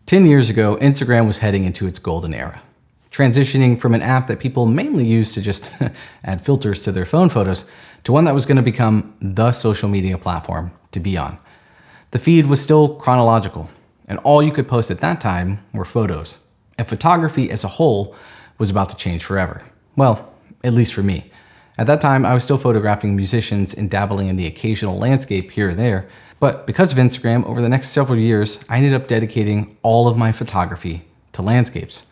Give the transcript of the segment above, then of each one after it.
10 years ago, Instagram was heading into its golden era, transitioning from an app that people mainly use to just add filters to their phone photos to one that was going to become the social media platform to be on. The feed was still chronological, and all you could post at that time were photos. And photography as a whole was about to change forever. Well, at least for me. At that time, I was still photographing musicians and dabbling in the occasional landscape here or there. But because of Instagram, over the next several years, I ended up dedicating all of my photography to landscapes.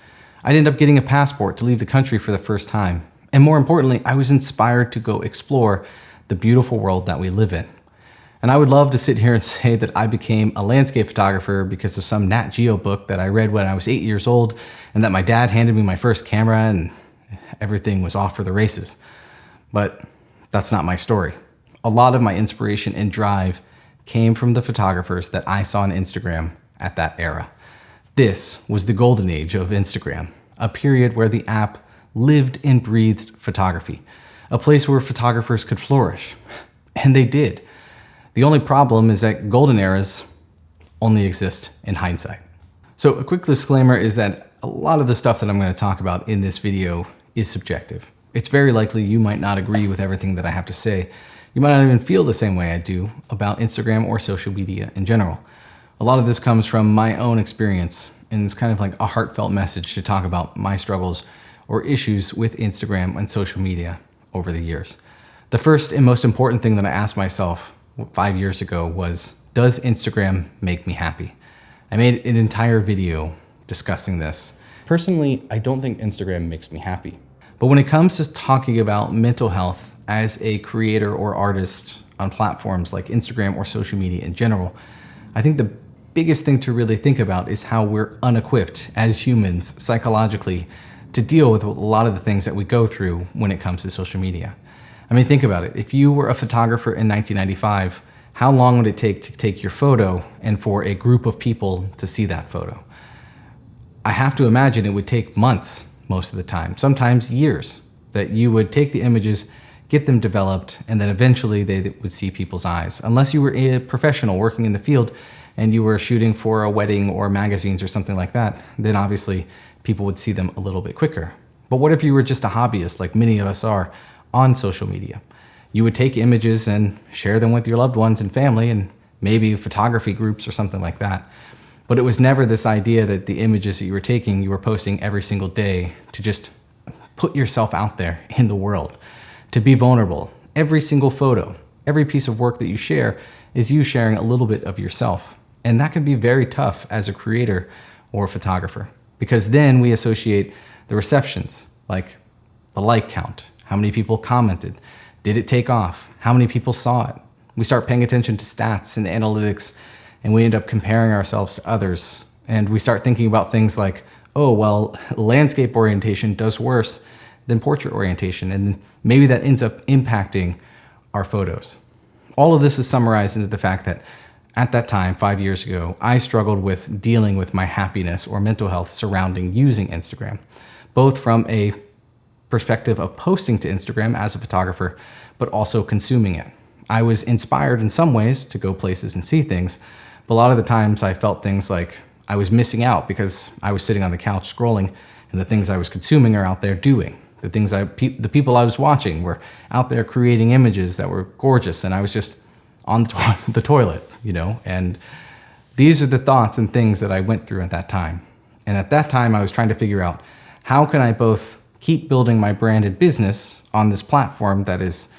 I ended up getting a passport to leave the country for the first time. And more importantly, I was inspired to go explore the beautiful world that we live in. And I would love to sit here and say that I became a landscape photographer because of some Nat Geo book that I read when I was 8 years old, and that my dad handed me my first camera and everything was off for the races. But that's not my story. A lot of my inspiration and drive came from the photographers that I saw on Instagram at that era. This was the golden age of Instagram, a period where the app lived and breathed photography, a place where photographers could flourish. And they did. The only problem is that golden eras only exist in hindsight. So a quick disclaimer is that a lot of the stuff that I'm going to talk about in this video is subjective. It's very likely you might not agree with everything that I have to say. You might not even feel the same way I do about Instagram or social media in general. A lot of this comes from my own experience, and it's kind of like a heartfelt message to talk about my struggles or issues with Instagram and social media over the years. The first and most important thing that I asked myself 5 years ago was, does Instagram make me happy? I made an entire video discussing this. Personally, I don't think Instagram makes me happy. But when it comes to talking about mental health as a creator or artist on platforms like Instagram or social media in general, I think the biggest thing to really think about is how we're unequipped as humans psychologically to deal with a lot of the things that we go through when it comes to social media. I mean, think about it. If you were a photographer in 1995, how long would it take to take your photo and for a group of people to see that photo? I have to imagine it would take months most of the time, sometimes years, that you would take the images, get them developed, and then eventually they would see people's eyes. Unless you were a professional working in the field and you were shooting for a wedding or magazines or something like that, then obviously people would see them a little bit quicker. But what if you were just a hobbyist, like many of us are on social media? You would take images and share them with your loved ones and family and maybe photography groups or something like that. But it was never this idea that the images that you were taking, you were posting every single day to just put yourself out there in the world, to be vulnerable. Every single photo, every piece of work that you share is you sharing a little bit of yourself. And that can be very tough as a creator or a photographer, because then we associate the receptions, like the like count, how many people commented, did it take off, how many people saw it. We start paying attention to stats and analytics, and we end up comparing ourselves to others. And we start thinking about things like, oh, well, landscape orientation does worse than portrait orientation, and maybe that ends up impacting our photos. All of this is summarized into the fact that at that time, 5 years ago, I struggled with dealing with my happiness or mental health surrounding using Instagram, both from a perspective of posting to Instagram as a photographer, but also consuming it. I was inspired in some ways to go places and see things, but a lot of the times I felt things like I was missing out because I was sitting on the couch scrolling and the things I was consuming are out there doing. The people I was watching were out there creating images that were gorgeous, and I was just on the toilet, you know? And these are the thoughts and things that I went through at that time. And at that time, I was trying to figure out, how can I both keep building my branded business on this platform that is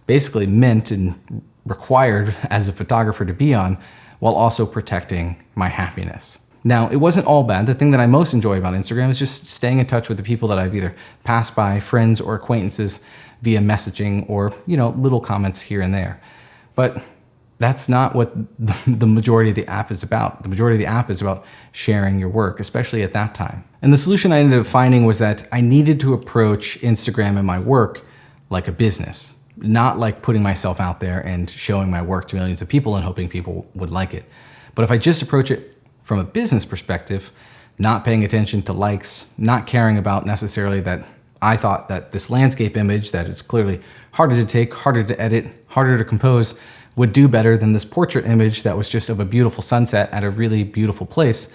basically meant and required as a photographer to be on, while also protecting my happiness. Now, it wasn't all bad. The thing that I most enjoy about Instagram is just staying in touch with the people that I've either passed by, friends or acquaintances, via messaging or, you know, little comments here and there. But that's not what the majority of the app is about. The majority of the app is about sharing your work, especially at that time. And the solution I ended up finding was that I needed to approach Instagram and my work like a business, not like putting myself out there and showing my work to millions of people and hoping people would like it. But if I just approach it from a business perspective, not paying attention to likes, not caring about necessarily that I thought that this landscape image that is clearly harder to take, harder to edit, harder to compose, would do better than this portrait image that was just of a beautiful sunset at a really beautiful place,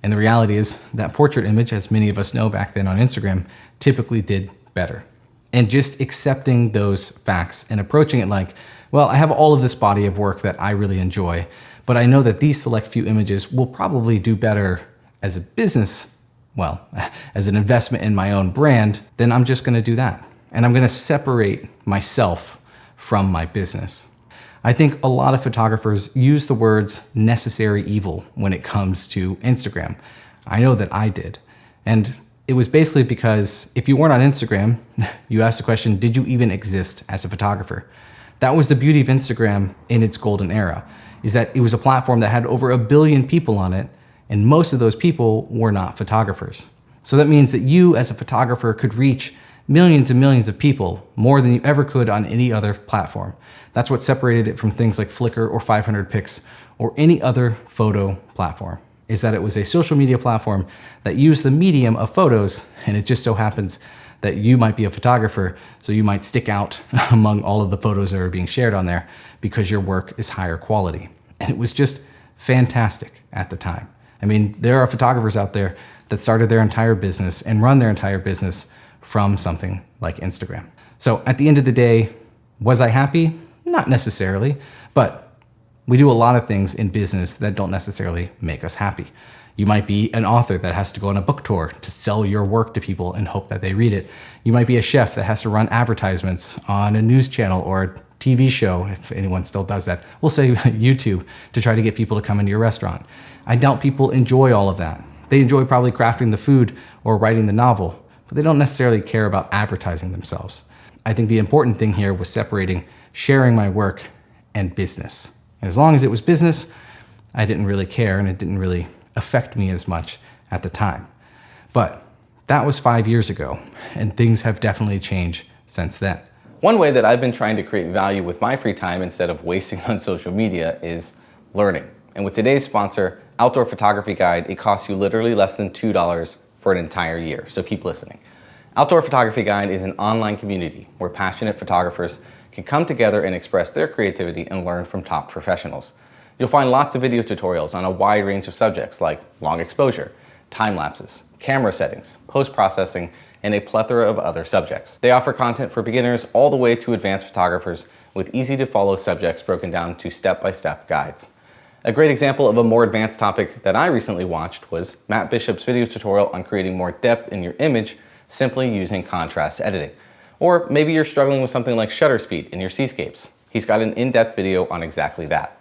And the reality is that portrait image, as many of us know back then on Instagram, typically did better. And just accepting those facts and approaching it like, well, I have all of this body of work that I really enjoy, but I know that these select few images will probably do better as a business, well, as an investment in my own brand, then I'm just gonna do that. And I'm gonna separate myself from my business. I think a lot of photographers use the words necessary evil when it comes to Instagram. I know that I did. And it was basically because if you weren't on Instagram, you asked the question, did you even exist as a photographer? That was the beauty of Instagram in its golden era, is that it was a platform that had over 1 billion people on it, and most of those people were not photographers. So that means that you as a photographer could reach millions and millions of people, more than you ever could on any other platform. That's what separated it from things like Flickr or 500 Pics or any other photo platform, is that it was a social media platform that used the medium of photos, and it just so happens that you might be a photographer, so you might stick out among all of the photos that are being shared on there because your work is higher quality. And it was just fantastic at the time. I mean, there are photographers out there that started their entire business and run their entire business from something like Instagram. So at the end of the day, was I happy? Not necessarily, but we do a lot of things in business that don't necessarily make us happy. You might be an author that has to go on a book tour to sell your work to people and hope that they read it. You might be a chef that has to run advertisements on a news channel or a TV show, if anyone still does that. We'll say YouTube, to try to get people to come into your restaurant. I doubt people enjoy all of that. They enjoy probably crafting the food or writing the novel, but they don't necessarily care about advertising themselves. I think the important thing here was separating sharing my work and business. And as long as it was business, I didn't really care, and it didn't really affect me as much at the time. But that was 5 years ago, and things have definitely changed since then. One way that I've been trying to create value with my free time instead of wasting on social media is learning. And with today's sponsor, Outdoor Photography Guide, it costs you literally less than $2 for an entire year, so keep listening. Outdoor Photography Guide is an online community where passionate photographers can come together and express their creativity and learn from top professionals. You'll find lots of video tutorials on a wide range of subjects like long exposure, time lapses, camera settings, post-processing, and a plethora of other subjects. They offer content for beginners all the way to advanced photographers with easy to follow subjects broken down to step-by-step guides. A great example of a more advanced topic that I recently watched was Matt Bishop's video tutorial on creating more depth in your image simply using contrast editing. Or maybe you're struggling with something like shutter speed in your seascapes. He's got an in-depth video on exactly that.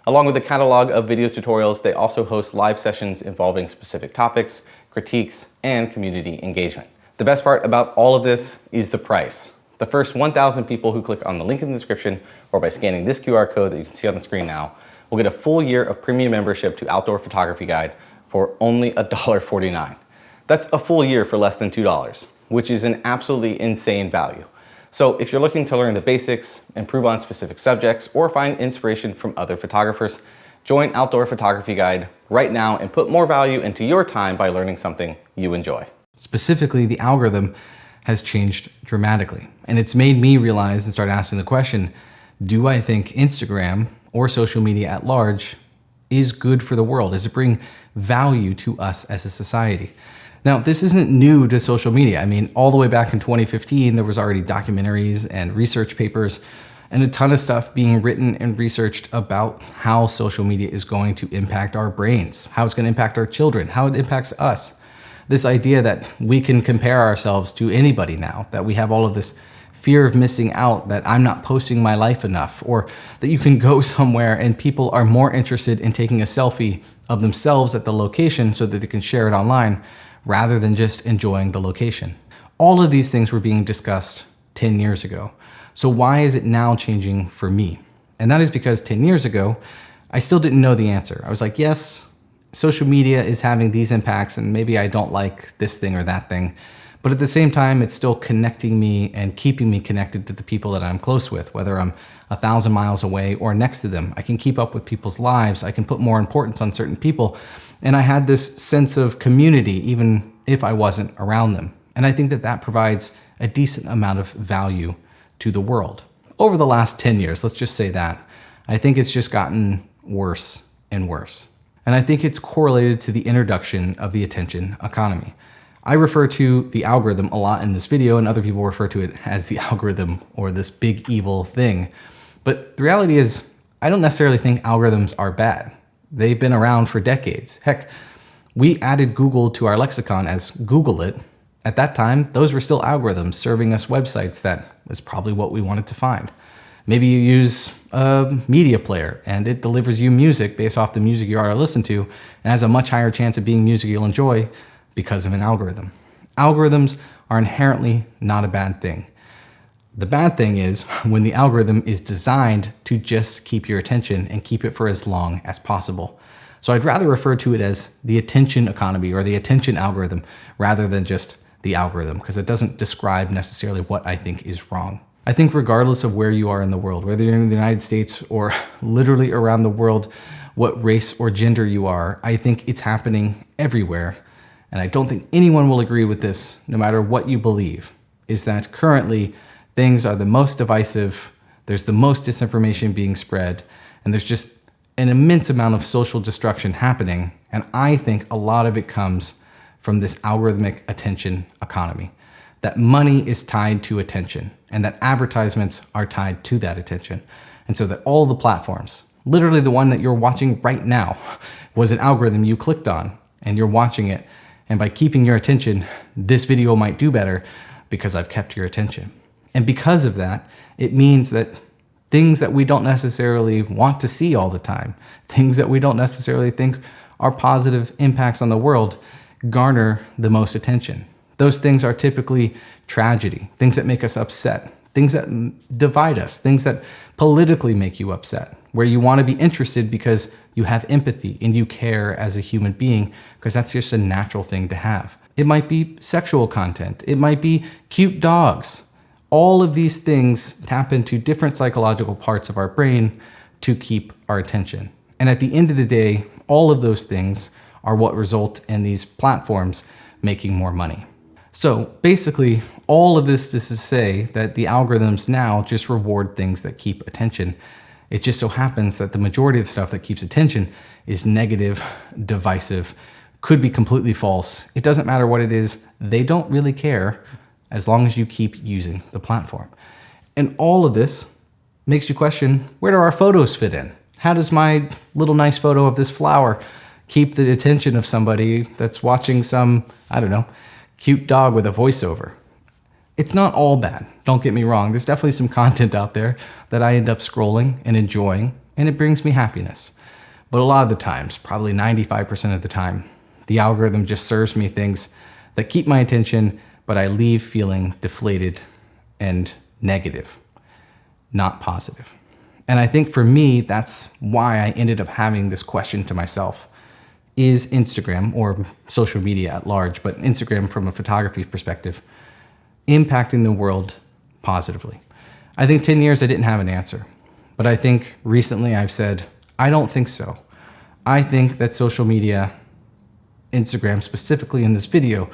Along with a catalog of video tutorials, they also host live sessions involving specific topics, critiques, and community engagement. The best part about all of this is the price. The first 1,000 people who click on the link in the description or by scanning this QR code that you can see on the screen now will get a full year of premium membership to Outdoor Photography Guide for only $1.49. That's a full year for less than $2, which is an absolutely insane value. So if you're looking to learn the basics, improve on specific subjects, or find inspiration from other photographers, join Outdoor Photography Guide right now and put more value into your time by learning something you enjoy. Specifically, the algorithm has changed dramatically, and it's made me realize and start asking the question, do I think Instagram or social media at large is good for the world? Does it bring value to us as a society? Now, this isn't new to social media. I mean, all the way back in 2015, there was already documentaries and research papers and a ton of stuff being written and researched about how social media is going to impact our brains, how it's going to impact our children, how it impacts us. This idea that we can compare ourselves to anybody now, that we have all of this fear of missing out, that I'm not posting my life enough, or that you can go somewhere and people are more interested in taking a selfie of themselves at the location so that they can share it online rather than just enjoying the location. All of these things were being discussed 10 years ago. So why is it now changing for me? And that is because 10 years ago, I still didn't know the answer. I was like, yes, social media is having these impacts and maybe I don't like this thing or that thing. But at the same time, it's still connecting me and keeping me connected to the people that I'm close with, whether I'm 1,000 miles away or next to them. I can keep up with people's lives. I can put more importance on certain people. And I had this sense of community, even if I wasn't around them. And I think that that provides a decent amount of value to the world. Over the last 10 years, let's just say that, I think it's just gotten worse and worse. And I think it's correlated to the introduction of the attention economy. I refer to the algorithm a lot in this video, and other people refer to it as the algorithm or this big evil thing. But the reality is, I don't necessarily think algorithms are bad. They've been around for decades. Heck, we added Google to our lexicon as Google it. At that time, those were still algorithms serving us websites that was probably what we wanted to find. Maybe you use a media player and it delivers you music based off the music you already listen to and has a much higher chance of being music you'll enjoy because of an algorithm. Algorithms are inherently not a bad thing. The bad thing is when the algorithm is designed to just keep your attention and keep it for as long as possible. So I'd rather refer to it as the attention economy or the attention algorithm rather than just the algorithm, because it doesn't describe necessarily what I think is wrong. I think regardless of where you are in the world, whether you're in the United States or literally around the world, what race or gender you are, I think it's happening everywhere. And I don't think anyone will agree with this, no matter what you believe, is that currently things are the most divisive, there's the most disinformation being spread, and there's just an immense amount of social destruction happening. And I think a lot of it comes from this algorithmic attention economy, that money is tied to attention and that advertisements are tied to that attention. And so that all the platforms, literally the one that you're watching right now, was an algorithm you clicked on and you're watching it. And by keeping your attention, this video might do better because I've kept your attention. And because of that, it means that things that we don't necessarily want to see all the time, things that we don't necessarily think are positive impacts on the world, garner the most attention. Those things are typically tragedy, things that make us upset, things that divide us, things that politically make you upset, where you want to be interested because you have empathy and you care as a human being, because that's just a natural thing to have. It might be sexual content. It might be cute dogs. All of these things tap into different psychological parts of our brain to keep our attention. And at the end of the day, all of those things are what result in these platforms making more money. So basically, all of this is to say that the algorithms now just reward things that keep attention. It just so happens that the majority of the stuff that keeps attention is negative, divisive, could be completely false. It doesn't matter what it is. They don't really care as long as you keep using the platform. And all of this makes you question, where do our photos fit in? How does my little nice photo of this flower keep the attention of somebody that's watching some, I don't know, cute dog with a voiceover? It's not all bad, don't get me wrong. There's definitely some content out there that I end up scrolling and enjoying, and it brings me happiness. But a lot of the times, probably 95% of the time, the algorithm just serves me things that keep my attention, but I leave feeling deflated and negative, not positive. And I think for me, that's why I ended up having this question to myself. Is Instagram, or social media at large, but Instagram from a photography perspective, impacting the world positively? I think 10 years I didn't have an answer, but I think recently I've said, I don't think so. I think that social media, Instagram specifically in this video,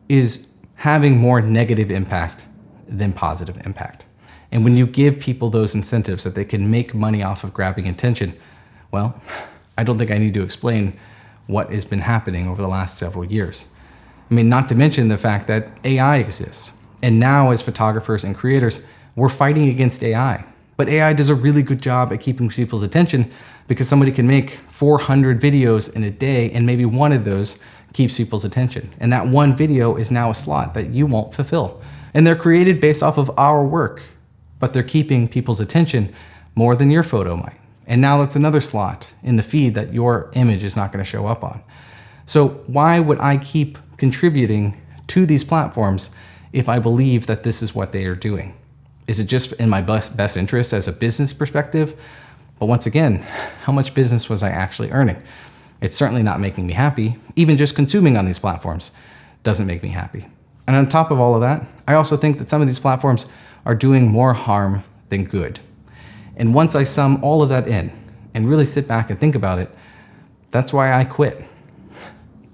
is having more negative impact than positive impact. And when you give people those incentives that they can make money off of grabbing attention, well, I don't think I need to explain what has been happening over the last several years. I mean, not to mention the fact that AI exists. And now as photographers and creators, we're fighting against AI. But AI does a really good job at keeping people's attention because somebody can make 400 videos in a day and maybe one of those keeps people's attention. And that one video is now a slot that you won't fulfill. And they're created based off of our work, but they're keeping people's attention more than your photo might. And now that's another slot in the feed that your image is not going to show up on. So why would I keep contributing to these platforms if I believe that this is what they are doing? Is it just in my best interest as a business perspective? But once again, how much business was I actually earning? It's certainly not making me happy. Even just consuming on these platforms doesn't make me happy. And on top of all of that, I also think that some of these platforms are doing more harm than good. And once I sum all of that in and really sit back and think about it, that's why I quit.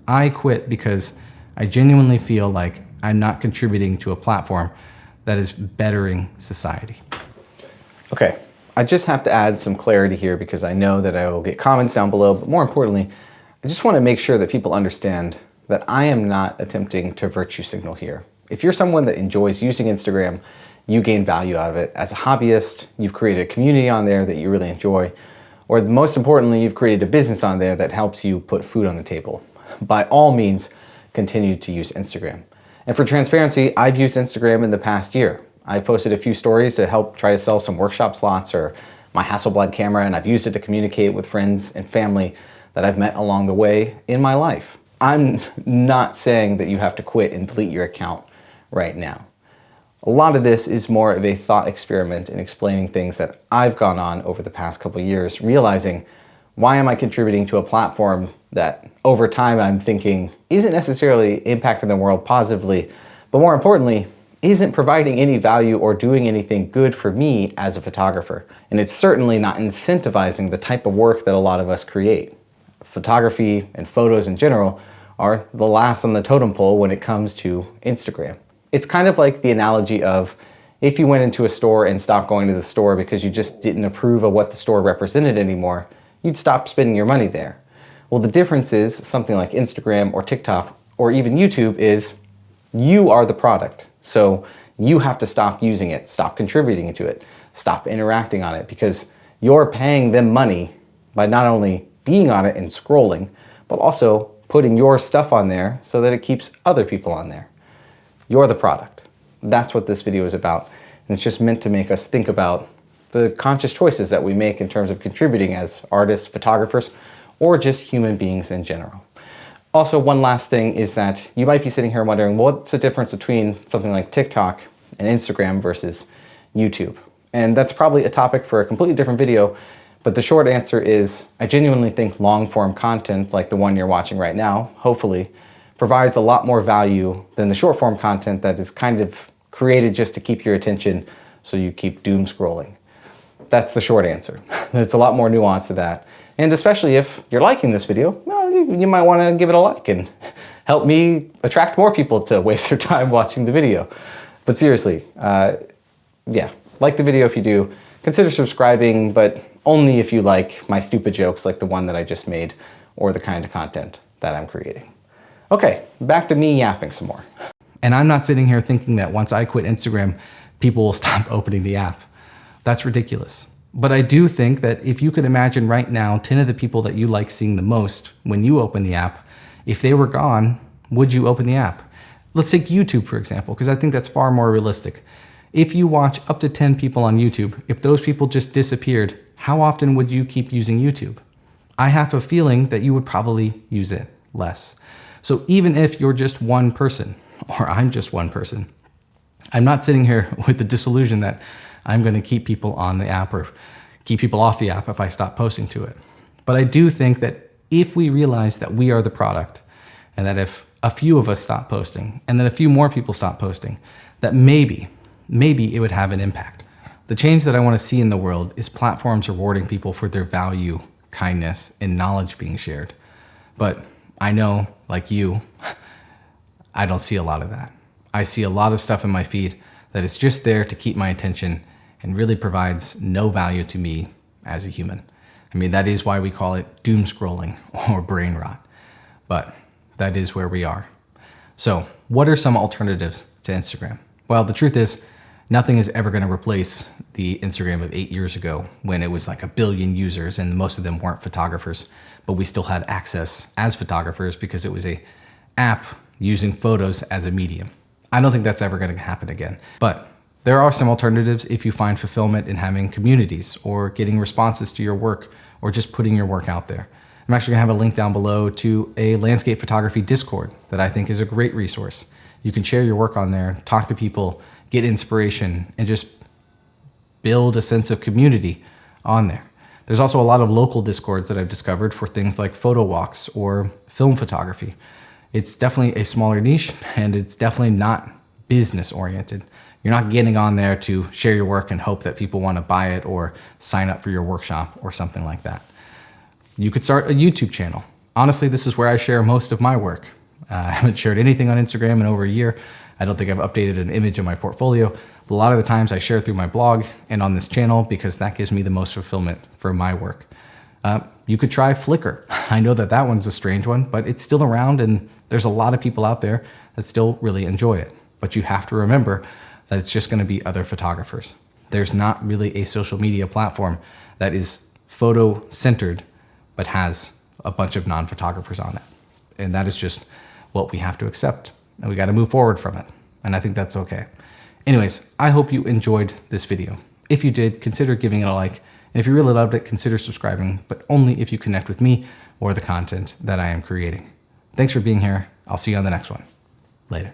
I quit because I genuinely feel like I'm not contributing to a platform that is bettering society. Okay, I just have to add some clarity here because I know that I will get comments down below, but more importantly, I just want to make sure that people understand that I am not attempting to virtue signal here. If you're someone that enjoys using Instagram, you gain value out of it. As a hobbyist, you've created a community on there that you really enjoy, or most importantly, you've created a business on there that helps you put food on the table. By all means, continue to use Instagram. And for transparency, I've used Instagram in the past year. I've posted a few stories to help try to sell some workshop slots or my Hasselblad camera, and I've used it to communicate with friends and family that I've met along the way in my life. I'm not saying that you have to quit and delete your account right now. A lot of this is more of a thought experiment in explaining things that I've gone on over the past couple of years, realizing why am I contributing to a platform that over time I'm thinking isn't necessarily impacting the world positively, but more importantly, isn't providing any value or doing anything good for me as a photographer. And it's certainly not incentivizing the type of work that a lot of us create. Photography and photos in general are the last on the totem pole when it comes to Instagram. It's kind of like the analogy of if you went into a store and stopped going to the store because you just didn't approve of what the store represented anymore, you'd stop spending your money there. Well, the difference is something like Instagram or TikTok or even YouTube is you are the product. So you have to stop using it, stop contributing to it, stop interacting on it because you're paying them money by not only being on it and scrolling, but also putting your stuff on there so that it keeps other people on there. You're the product. That's what this video is about. And it's just meant to make us think about the conscious choices that we make in terms of contributing as artists, photographers, or just human beings in general. Also, one last thing is that you might be sitting here wondering, what's the difference between something like TikTok and Instagram versus YouTube? And that's probably a topic for a completely different video, but the short answer is I genuinely think long-form content like the one you're watching right now, hopefully, provides a lot more value than the short-form content that is kind of created just to keep your attention so you keep doom scrolling. That's the short answer. There's a lot more nuance to that. And especially if you're liking this video, well, you might want to give it a like and help me attract more people to waste their time watching the video. But seriously, yeah, like the video if you do. Consider subscribing, but only if you like my stupid jokes like the one that I just made or the kind of content that I'm creating. Okay, back to me yapping some more. And I'm not sitting here thinking that once I quit Instagram, people will stop opening the app. That's ridiculous. But I do think that if you could imagine right now 10 of the people that you like seeing the most when you open the app, if they were gone, would you open the app? Let's take YouTube, for example, because I think that's far more realistic. If you watch up to 10 people on YouTube, if those people just disappeared, how often would you keep using YouTube? I have a feeling that you would probably use it less. So even if you're just one person, or I'm just one person, I'm not sitting here with the disillusion that I'm going to keep people on the app or keep people off the app if I stop posting to it. But I do think that if we realize that we are the product and that if a few of us stop posting and then a few more people stop posting, that maybe it would have an impact. The change that I want to see in the world is platforms rewarding people for their value, kindness, and knowledge being shared. But I know, like you, I don't see a lot of that. I see a lot of stuff in my feed that is just there to keep my attention and really provides no value to me as a human. I mean, that is why we call it doom scrolling or brain rot, but that is where we are. So what are some alternatives to Instagram? Well, the truth is nothing is ever going to replace the Instagram of 8 years ago when it was like 1 billion users and most of them weren't photographers, but we still had access as photographers because it was an app using photos as a medium. I don't think that's ever going to happen again, but there are some alternatives if you find fulfillment in having communities or getting responses to your work or just putting your work out there. I'm actually gonna have a link down below to a landscape photography Discord that I think is a great resource. You can share your work on there, talk to people, get inspiration, and just build a sense of community on there. There's also a lot of local Discords that I've discovered for things like photo walks or film photography. It's definitely a smaller niche and it's definitely not business oriented. You're not getting on there to share your work and hope that people want to buy it or sign up for your workshop or something like that. You could start a YouTube channel. Honestly, this is where I share most of my work. I haven't shared anything on Instagram in over a year. I don't think I've updated an image in my portfolio, but a lot of the times I share through my blog and on this channel because that gives me the most fulfillment for my work. You could try Flickr. I know that that one's a strange one, but it's still around and there's a lot of people out there that still really enjoy it. But you have to remember that it's just going to be other photographers. There's not really a social media platform that is photo centered, but has a bunch of non-photographers on it. And that is just what we have to accept. And we got to move forward from it. And I think that's okay. Anyways, I hope you enjoyed this video. If you did, consider giving it a like. And if you really loved it, consider subscribing, but only if you connect with me or the content that I am creating. Thanks for being here. I'll see you on the next one. Later.